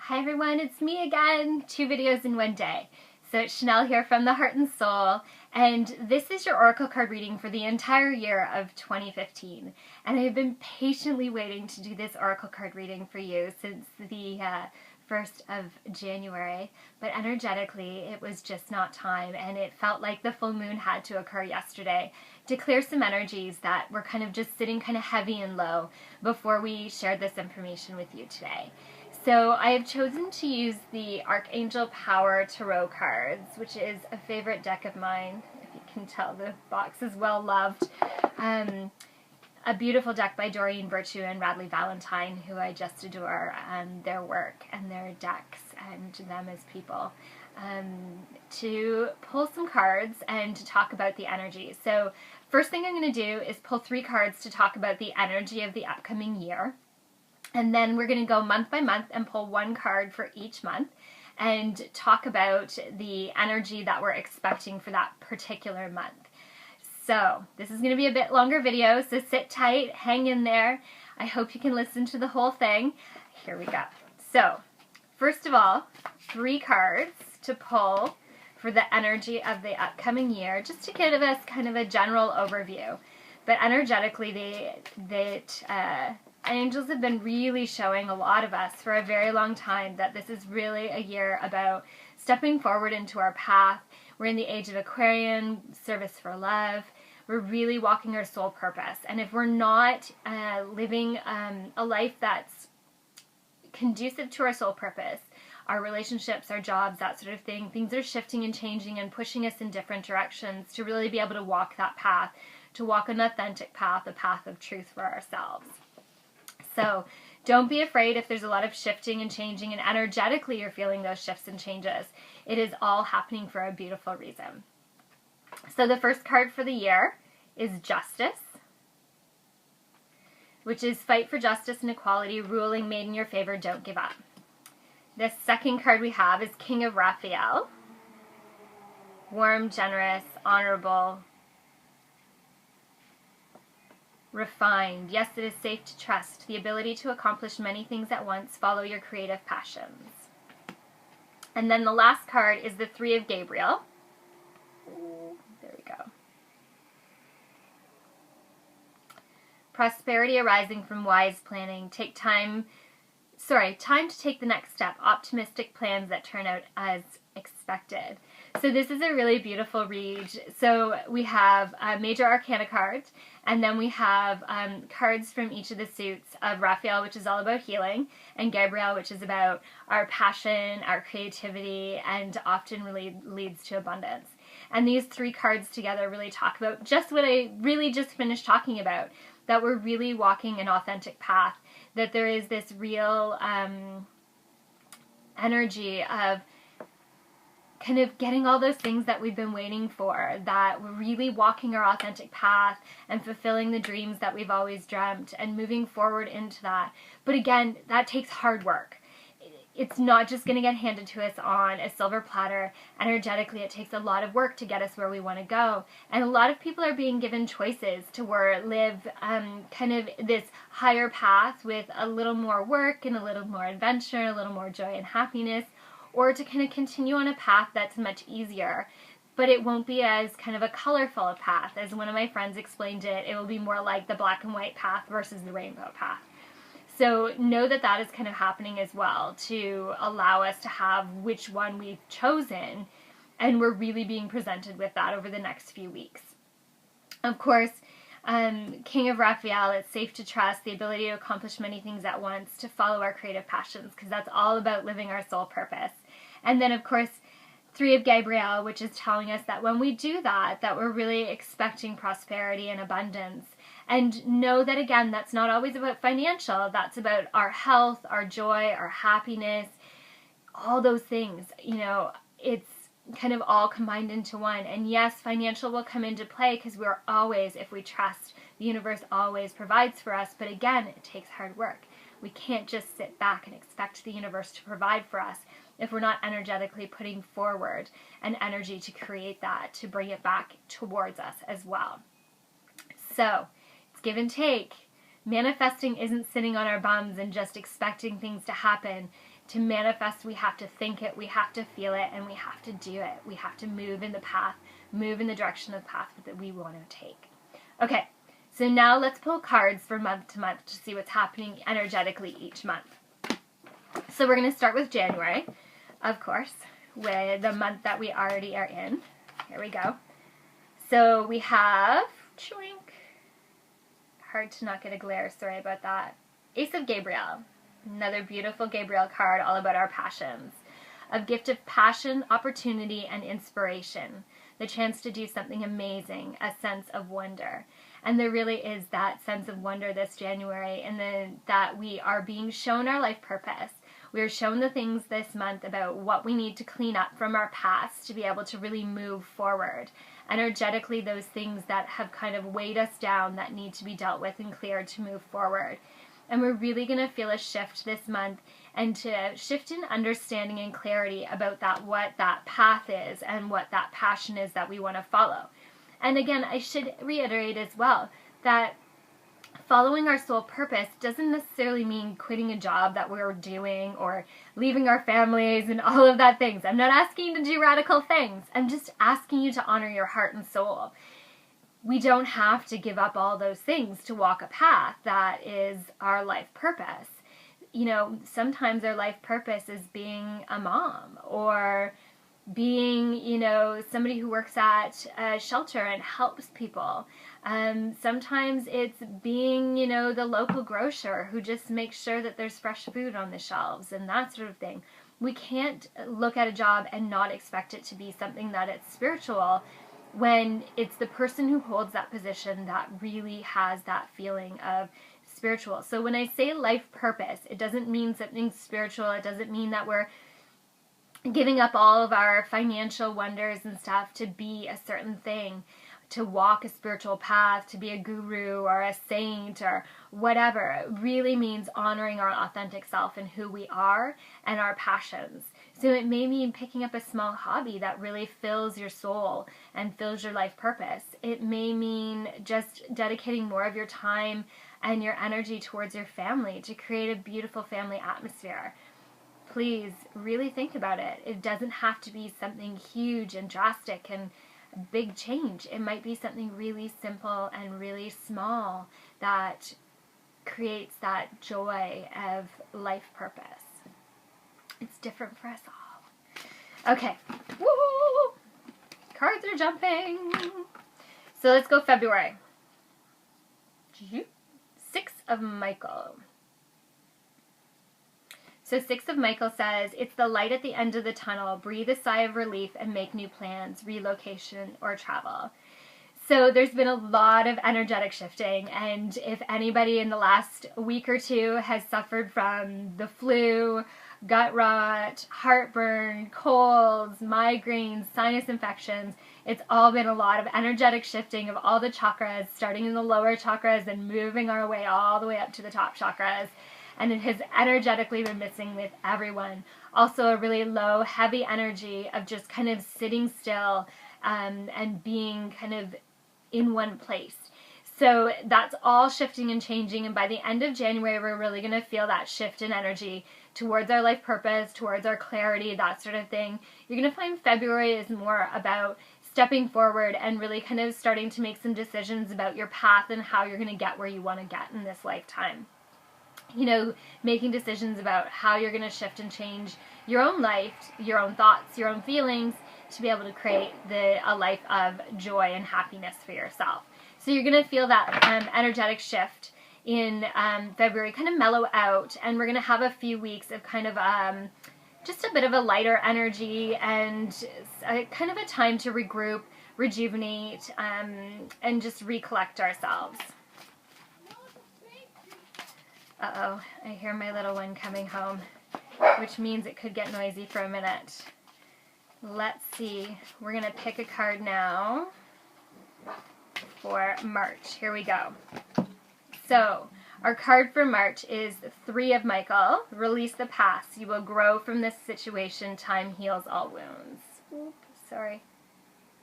Hi everyone, it's me again, 2 videos in one day. So it's Shanel here from the Heart and Soul, and this is your Oracle card reading for the entire year of 2015. And I've been patiently waiting to do this Oracle card reading for you since the 1st of January, but energetically it was just not time, and it felt like the full moon had to occur yesterday to clear some energies that were kind of just sitting kind of heavy and low before we shared this information with you today. So I have chosen to use the Archangel Power Tarot cards, which is a favorite deck of mine. If you can tell, the box is well loved. A beautiful deck by Doreen Virtue and Radley Valentine, who I just adore, their work and their decks and them as people, to pull some cards and to talk about the energy. So first thing I'm going to do is pull 3 cards to talk about the energy of the upcoming year. And then we're going to go month by month and pull 1 card for each month and talk about the energy that we're expecting for that particular month. So this is going to be a bit longer video, so sit tight, hang in there. I hope you can listen to the whole thing. Here we go. So first of all, 3 cards to pull for the energy of the upcoming year, just to give us kind of a general overview. But energetically, angels have been really showing a lot of us for a very long time that this is really a year about stepping forward into our path. We're in the age of Aquarian, service for love. We're really walking our soul purpose. And if we're not living a life that's conducive to our soul purpose, our relationships, our jobs, that sort of thing, things are shifting and changing and pushing us in different directions to really be able to walk that path, to walk an authentic path, a path of truth for ourselves. So don't be afraid if there's a lot of shifting and changing, and energetically you're feeling those shifts and changes. It is all happening for a beautiful reason. So the first card for the year is Justice, which is fight for justice and equality, ruling made in your favor, don't give up. The second card we have is King of Raphael, warm, generous, honorable, refined. Yes, it is safe to trust. The ability to accomplish many things at once. Follow your creative passions. And then the last card is the 3 of Gabriel. There we go. Prosperity arising from wise planning. Time to take the next step. Optimistic plans that turn out as expected. So this is a really beautiful read. So we have major arcana cards, and then we have cards from each of the suits of Raphael, which is all about healing, and Gabriel, which is about our passion, our creativity, and often really leads to abundance. And these 3 cards together really talk about just what I really just finished talking about, that we're really walking an authentic path, that there is this real energy of kind of getting all those things that we've been waiting for, that we're really walking our authentic path and fulfilling the dreams that we've always dreamt and moving forward into that. But again, that takes hard work. It's not just going to get handed to us on a silver platter. Energetically, it takes a lot of work to get us where we want to go. And a lot of people are being given choices to live kind of this higher path with a little more work and a little more adventure, a little more joy and happiness, or to kind of continue on a path that's much easier, but it won't be as kind of a colorful a path. As one of my friends explained it, it will be more like the black and white path versus the rainbow path. So know that that is kind of happening as well, to allow us to have which one we've chosen, and we're really being presented with that over the next few weeks. Of course, King of Raphael, it's safe to trust, the ability to accomplish many things at once, to follow our creative passions, because that's all about living our soul purpose. And then, of course, 3 of Gabriel, which is telling us that when we do that, that we're really expecting prosperity and abundance. And know that, again, that's not always about financial. That's about our health, our joy, our happiness, all those things. You know, it's kind of all combined into one. And yes, financial will come into play because we're always, if we trust, the universe always provides for us. But again, it takes hard work. We can't just sit back and expect the universe to provide for us if we're not energetically putting forward an energy to create that, to bring it back towards us as well. So it's give and take. Manifesting isn't sitting on our bums and just expecting things to happen. To manifest, we have to think it, we have to feel it, and we have to do it. We have to move in the path, move in the direction of the path that we want to take. Okay, so now let's pull cards for month to month to see what's happening energetically each month. So we're going to start with January, of course, with the month that we already are in. Here we go. So we have, choink, hard to not get a glare, sorry about that. Ace of Gabriel, another beautiful Gabriel card all about our passions. A gift of passion, opportunity, and inspiration. The chance to do something amazing, a sense of wonder. And there really is that sense of wonder this January, and that we are being shown our life purpose. We are shown the things this month about what we need to clean up from our past to be able to really move forward. Energetically, those things that have kind of weighed us down that need to be dealt with and cleared to move forward. And we're really going to feel a shift this month, and to shift in understanding and clarity about what that path is and what that passion is that we want to follow. And again, I should reiterate as well that following our soul purpose doesn't necessarily mean quitting a job that we're doing or leaving our families and all of that things. I'm not asking you to do radical things. I'm just asking you to honor your heart and soul. We don't have to give up all those things to walk a path that is our life purpose. You know, sometimes our life purpose is being a mom, or being, you know, somebody who works at a shelter and helps people. Sometimes it's being, you know, the local grocer who just makes sure that there's fresh food on the shelves and that sort of thing. We can't look at a job and not expect it to be something that it's spiritual, when it's the person who holds that position that really has that feeling of spiritual. So when I say life purpose, it doesn't mean something spiritual. It doesn't mean that we're giving up all of our financial wonders and stuff to be a certain thing, to walk a spiritual path, to be a guru or a saint or whatever. It really means honoring our authentic self and who we are and our passions. So it may mean picking up a small hobby that really fills your soul and fills your life purpose. It may mean just dedicating more of your time and your energy towards your family to create a beautiful family atmosphere. Please really think about it. It doesn't have to be something huge and drastic and a big change. It might be something really simple and really small that creates that joy of life purpose. It's different for us all. Okay. Woo! Cards are jumping. So let's go February. 6 of Michael. So 6 of Michael says, it's the light at the end of the tunnel. Breathe a sigh of relief and make new plans, relocation, or travel. So there's been a lot of energetic shifting, and if anybody in the last week or two has suffered from the flu, gut rot, heartburn, colds, migraines, sinus infections, it's all been a lot of energetic shifting of all the chakras, starting in the lower chakras and moving our way all the way up to the top chakras. And it has energetically been missing with everyone. Also a really low, heavy energy of just kind of sitting still and being kind of in one place. So that's all shifting and changing, and by the end of January, we're really going to feel that shift in energy towards our life purpose, towards our clarity, that sort of thing. You're going to find February is more about stepping forward and really kind of starting to make some decisions about your path and how you're going to get where you want to get in this lifetime. You know, making decisions about how you're going to shift and change your own life, your own thoughts, your own feelings, to be able to create a life of joy and happiness for yourself. So you're going to feel that energetic shift in February kind of mellow out, and we're going to have a few weeks of kind of just a bit of a lighter energy and kind of a time to regroup, rejuvenate, and just recollect ourselves. Uh-oh, I hear my little one coming home, which means it could get noisy for a minute. Let's see. We're going to pick a card now for March. Here we go. So, our card for March is 3 of Michael. Release the past. You will grow from this situation. Time heals all wounds. Oops, sorry.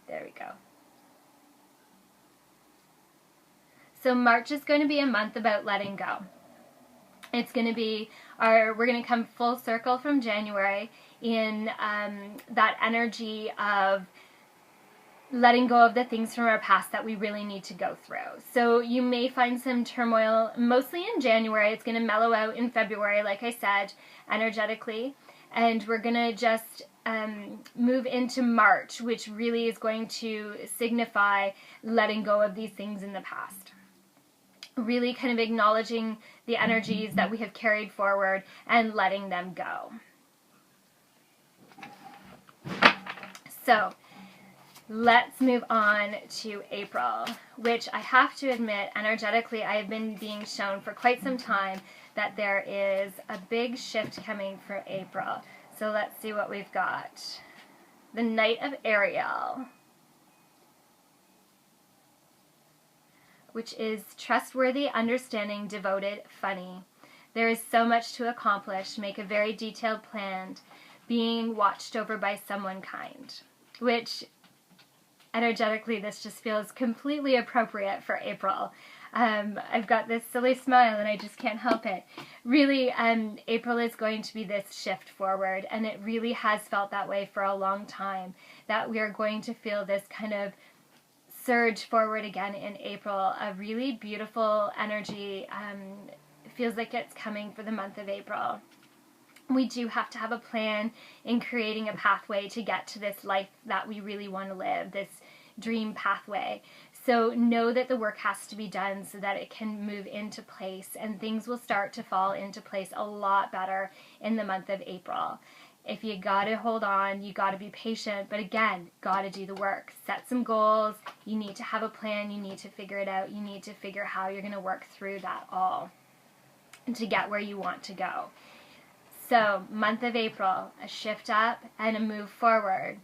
There we go. So March is going to be a month about letting go. It's going to be we're going to come full circle from January in that energy of letting go of the things from our past that we really need to go through. So you may find some turmoil, mostly in January. It's going to mellow out in February, like I said, energetically. And we're going to just move into March, which really is going to signify letting go of these things in the past. Really kind of acknowledging the energies that we have carried forward and letting them go. So let's move on to April, which I have to admit, energetically, I have been being shown for quite some time that there is a big shift coming for April. So let's see what we've got. The Knight of Ariel, which is trustworthy, understanding, devoted, funny. There is so much to accomplish, make a very detailed plan, being watched over by someone kind, which energetically this just feels completely appropriate for April. I've got this silly smile and I just can't help it. Really, April is going to be this shift forward, and it really has felt that way for a long time, that we are going to feel this kind of surge forward again in April. A really beautiful energy. It feels like it's coming for the month of April. We do have to have a plan in creating a pathway to get to this life that we really want to live, this dream pathway. So know that the work has to be done so that it can move into place, and things will start to fall into place a lot better in the month of April. If you gotta hold on, you gotta be patient, but again, gotta do the work. Set some goals, you need to have a plan, you need to figure it out, you need to figure how you're gonna work through that all to get where you want to go. So, month of April, a shift up and a move forward.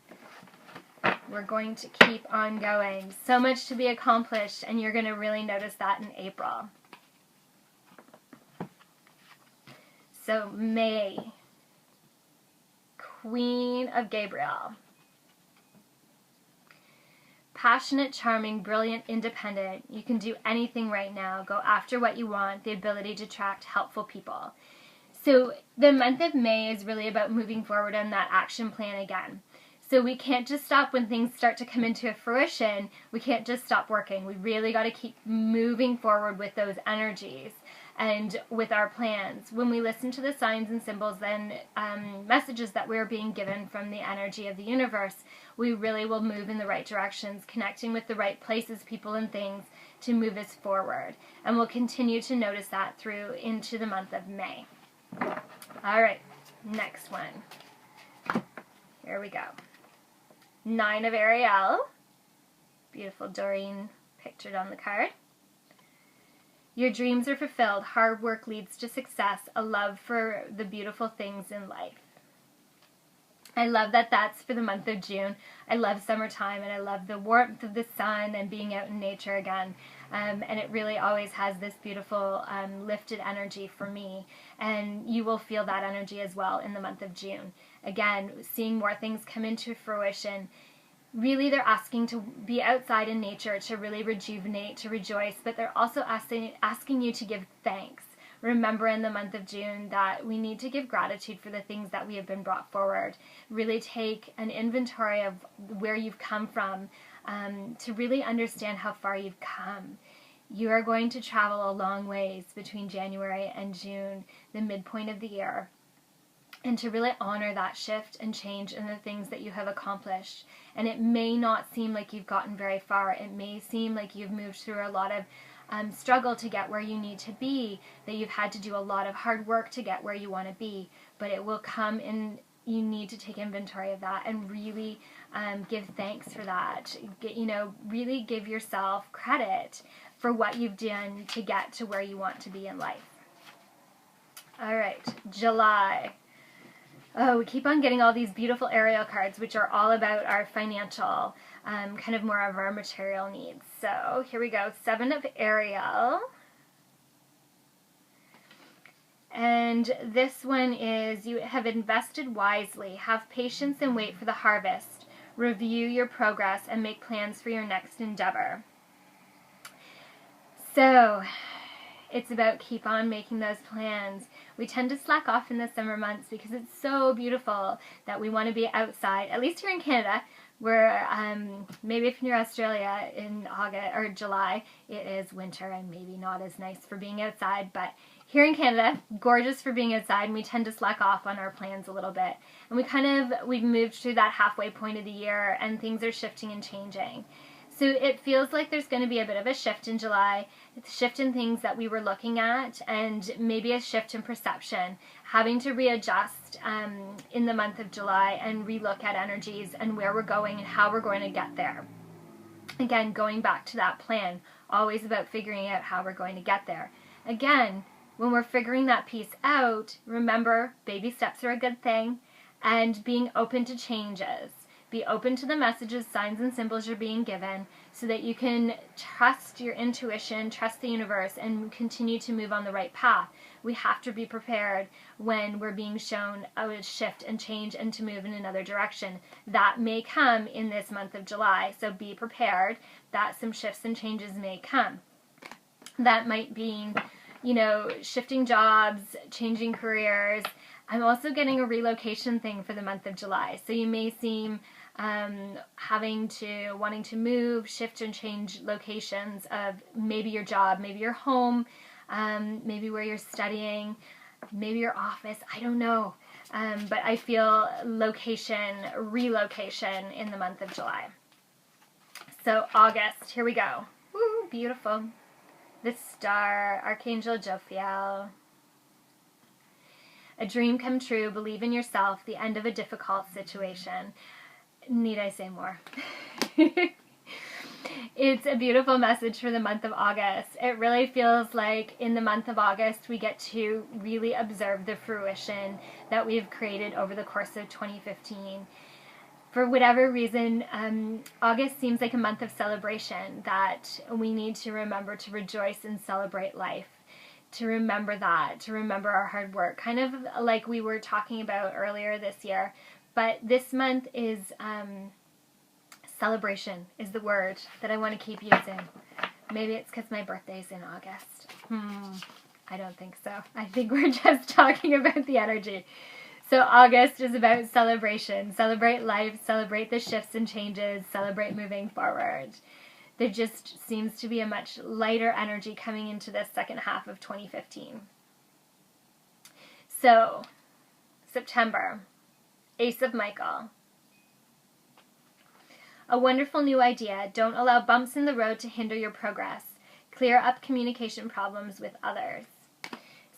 We're going to keep on going. So much to be accomplished, and you're going to really notice that in April. So, May, Queen of Gabriel. Passionate, charming, brilliant, independent. You can do anything right now. Go after what you want. The ability to attract helpful people. So the month of May is really about moving forward on that action plan again. So we can't just stop when things start to come into fruition. We can't just stop working. We really got to keep moving forward with those energies and with our plans. When we listen to the signs and symbols and messages that we're being given from the energy of the universe, we really will move in the right directions, connecting with the right places, people, and things to move us forward. And we'll continue to notice that through into the month of May. All right, next one. Here we go. 9 of Ariel. Beautiful Doreen pictured on the card. Your dreams are fulfilled. Hard work leads to success. A love for the beautiful things in life. I love that that's for the month of June. I love summertime, and I love the warmth of the sun and being out in nature again. And it really always has this beautiful lifted energy for me. And you will feel that energy as well in the month of June. Again, seeing more things come into fruition. Really, they're asking to be outside in nature, to really rejuvenate, to rejoice, but they're also asking you to give thanks. Remember in the month of June that we need to give gratitude for the things that we have been brought forward. Really take an inventory of where you've come from to really understand how far you've come. You are going to travel a long ways between January and June, the midpoint of the year, and to really honor that shift and change in the things that you have accomplished. And it may not seem like you've gotten very far. It may seem like you've moved through a lot of struggle to get where you need to be, that you've had to do a lot of hard work to get where you want to be, but it will come in. You need to take inventory of that and really give thanks for that. Really give yourself credit for what you've done to get to where you want to be in life. All right, July. Oh, we keep on getting all these beautiful Ariel cards, which are all about our financial, kind of more of our material needs. So here we go, 7 of Ariel. And this one is, you have invested wisely. Have patience and wait for the harvest. Review your progress and make plans for your next endeavor. So It's about keep on making those plans. We tend to slack off in the summer months because it's so beautiful that we want to be outside, at least here in Canada, where maybe if you're Australia in August or July, it is winter and maybe not as nice for being outside, but here in Canada, gorgeous for being outside, and we tend to slack off on our plans a little bit. And we've moved through that halfway point of the year, and things are shifting and changing. So it feels like there's going to be a bit of a shift in July, a shift in things that we were looking at, and maybe a shift in perception, having to readjust in the month of July and relook at energies and where we're going and how we're going to get there. Again, going back to that plan, always about figuring out how we're going to get there. Again, when we're figuring that piece out, remember, baby steps are a good thing, and being open to changes. Be open to the messages, signs, and symbols you're being given so that you can trust your intuition, trust the universe, and continue to move on the right path. We have to be prepared when we're being shown a shift and change and to move in another direction. That may come in this month of July, so be prepared that some shifts and changes may come. That might be, shifting jobs, changing careers. I'm also getting a relocation thing for the month of July. So you may seem wanting to move, shift and change locations of maybe your job, maybe your home, maybe where you're studying, maybe your office, I don't know. But I feel relocation in the month of July. So August, here we go. Woo, beautiful. The star, Archangel Jophiel. A dream come true, believe in yourself, the end of a difficult situation. Need I say more? It's a beautiful message for the month of August. It really feels like in the month of August we get to really observe the fruition that we've created over the course of 2015. For whatever reason, August seems like a month of celebration, that we need to remember to rejoice and celebrate life. To remember our hard work, kind of like we were talking about earlier this year. But this month is celebration is the word that I want to keep using. Maybe it's because my birthday's in August. I don't think so. I think we're just talking about the energy. So August is about celebration. Celebrate life, celebrate the shifts and changes, celebrate moving forward. There just seems to be a much lighter energy coming into this second half of 2015. So, September, Ace of Michael. A wonderful new idea. Don't allow bumps in the road to hinder your progress. Clear up communication problems with others.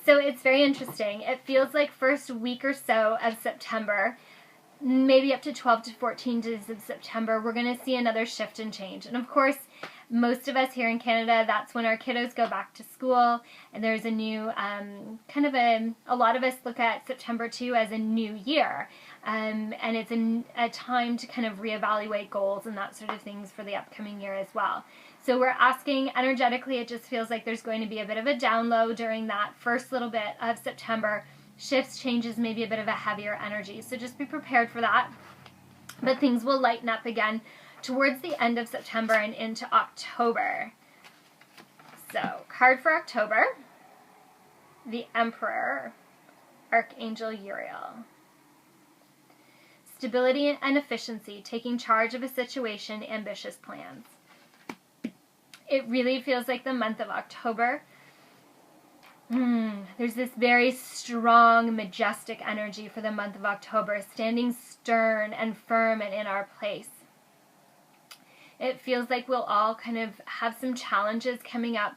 So it's very interesting. It feels like first week or so of September, maybe up to 12 to 14 days of September, we're going to see another shift and change. And of course, most of us here in Canada, that's when our kiddos go back to school, and there's a new, a lot of us look at September too as a new year, and it's a time to kind of reevaluate goals and that sort of things for the upcoming year as well. So we're asking energetically, it just feels like there's going to be a bit of a down low during that first little bit of September. Shifts, changes, maybe a bit of a heavier energy. So just be prepared for that. But things will lighten up again towards the end of September and into October. So, card for October, the Emperor, Archangel Uriel. Stability and efficiency, taking charge of a situation, ambitious plans. It really feels like the month of October. There's this very strong, majestic energy for the month of October, standing stern and firm and in our place. It feels like we'll all kind of have some challenges coming up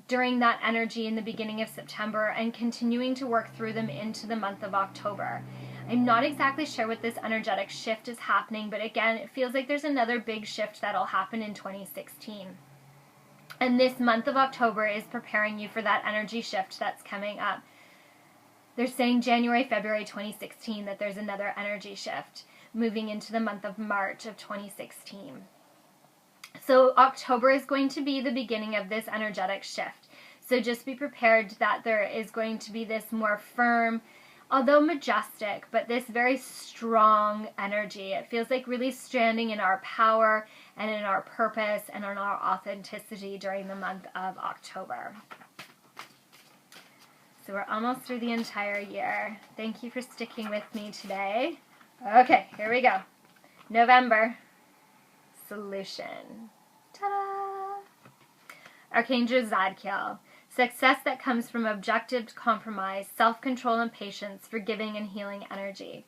during that energy in the beginning of September and continuing to work through them into the month of October. I'm not exactly sure what this energetic shift is happening, but again, it feels like there's another big shift that'll happen in 2016. And this month of October is preparing you for that energy shift that's coming up. They're saying January, February 2016 that there's another energy shift moving into the month of March of 2016. So October is going to be the beginning of this energetic shift. So just be prepared that there is going to be this more firm, although majestic, but this very strong energy. It feels like really standing in our power and in our purpose and in our authenticity during the month of October. So we're almost through the entire year. Thank you for sticking with me today. Okay, here we go. November. Solution. Ta-da! Archangel Zadkiel. Success that comes from objective compromise, self-control and patience, forgiving and healing energy.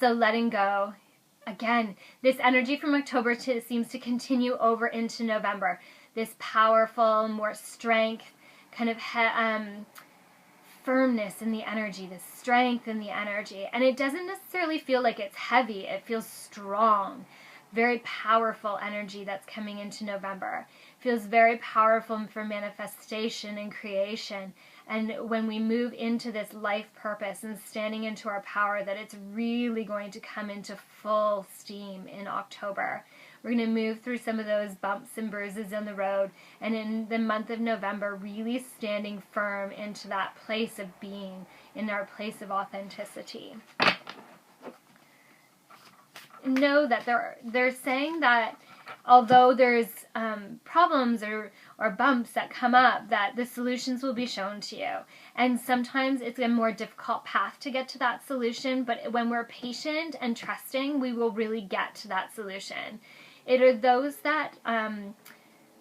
So letting go. Again, this energy from October seems to continue over into November. This powerful, more strength, kind of firmness in the energy, this strength in the energy. And it doesn't necessarily feel like it's heavy. It feels strong. Very powerful energy that's coming into November. Feels very powerful for manifestation and creation. And when we move into this life purpose and standing into our power, that it's really going to come into full steam in October. We're going to move through some of those bumps and bruises on the road, and in the month of November, really standing firm into that place of being, in our place of authenticity. Know that they're saying that although there's problems or bumps that come up, that the solutions will be shown to you. And sometimes it's a more difficult path to get to that solution, but when we're patient and trusting, we will really get to that solution. It are those that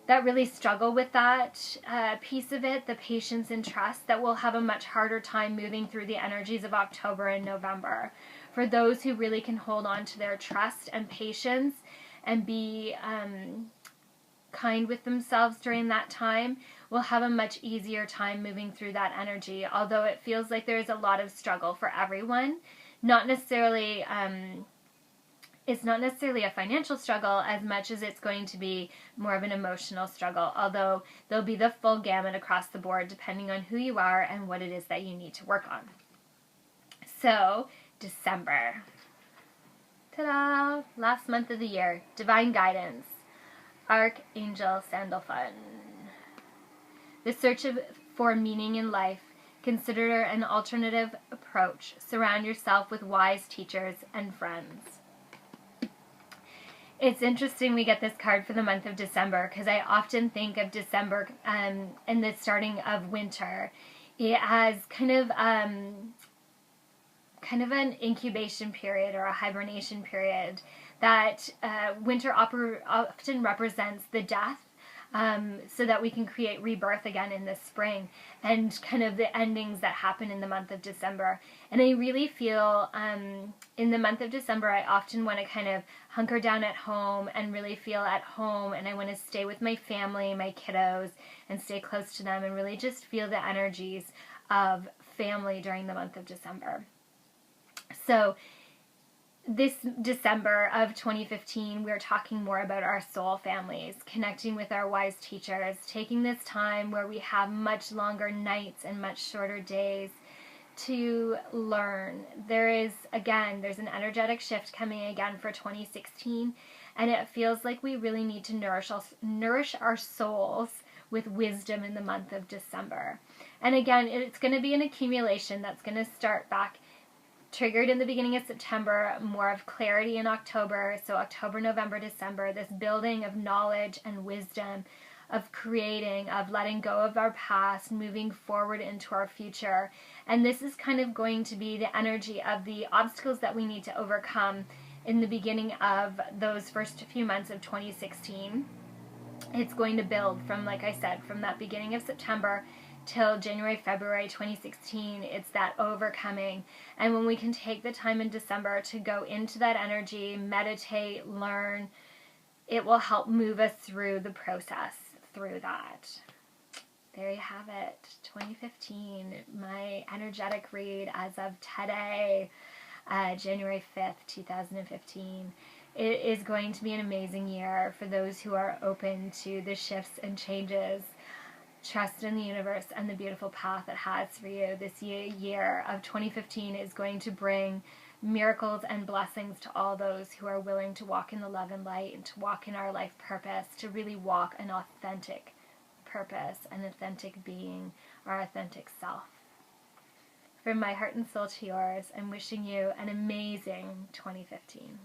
that really struggle with that piece of it, the patience and trust, that will have a much harder time moving through the energies of October and November. For those who really can hold on to their trust and patience and be kind with themselves during that time, will have a much easier time moving through that energy, although it feels like there's a lot of struggle for everyone. Not necessarily, it's not necessarily a financial struggle as much as it's going to be more of an emotional struggle, although there'll be the full gamut across the board depending on who you are and what it is that you need to work on. So, December. Ta-da! Last month of the year. Divine guidance. Archangel Sandalphon. The search for meaning in life. Consider an alternative approach. Surround yourself with wise teachers and friends. It's interesting we get this card for the month of December, because I often think of December and the starting of winter. It has kind of an incubation period or a hibernation period, that winter often represents the death, so that we can create rebirth again in the spring, and kind of the endings that happen in the month of December. And I really feel in the month of December, I often want to kind of hunker down at home and really feel at home, and I want to stay with my family, my kiddos, and stay close to them and really just feel the energies of family during the month of December. So this December of 2015, we're talking more about our soul families, connecting with our wise teachers, taking this time where we have much longer nights and much shorter days to learn. There's an energetic shift coming again for 2016, and it feels like we really need to nourish our souls with wisdom in the month of December. And again, it's going to be an accumulation that's going to start back triggered in the beginning of September, more of clarity in October, so October, November, December, this building of knowledge and wisdom, of creating, of letting go of our past, moving forward into our future. And this is kind of going to be the energy of the obstacles that we need to overcome in the beginning of those first few months of 2016. It's going to build from, like I said, from that beginning of September till January, February 2016, it's that overcoming. And when we can take the time in December to go into that energy, meditate, learn, it will help move us through the process through that. There you have it, 2015, my energetic read as of today, January 5th, 2015. It is going to be an amazing year for those who are open to the shifts and changes. Trust in the universe and the beautiful path it has for you. This year of 2015 is going to bring miracles and blessings to all those who are willing to walk in the love and light and to walk in our life purpose, to really walk an authentic purpose, an authentic being, our authentic self. From my heart and soul to yours, I'm wishing you an amazing 2015.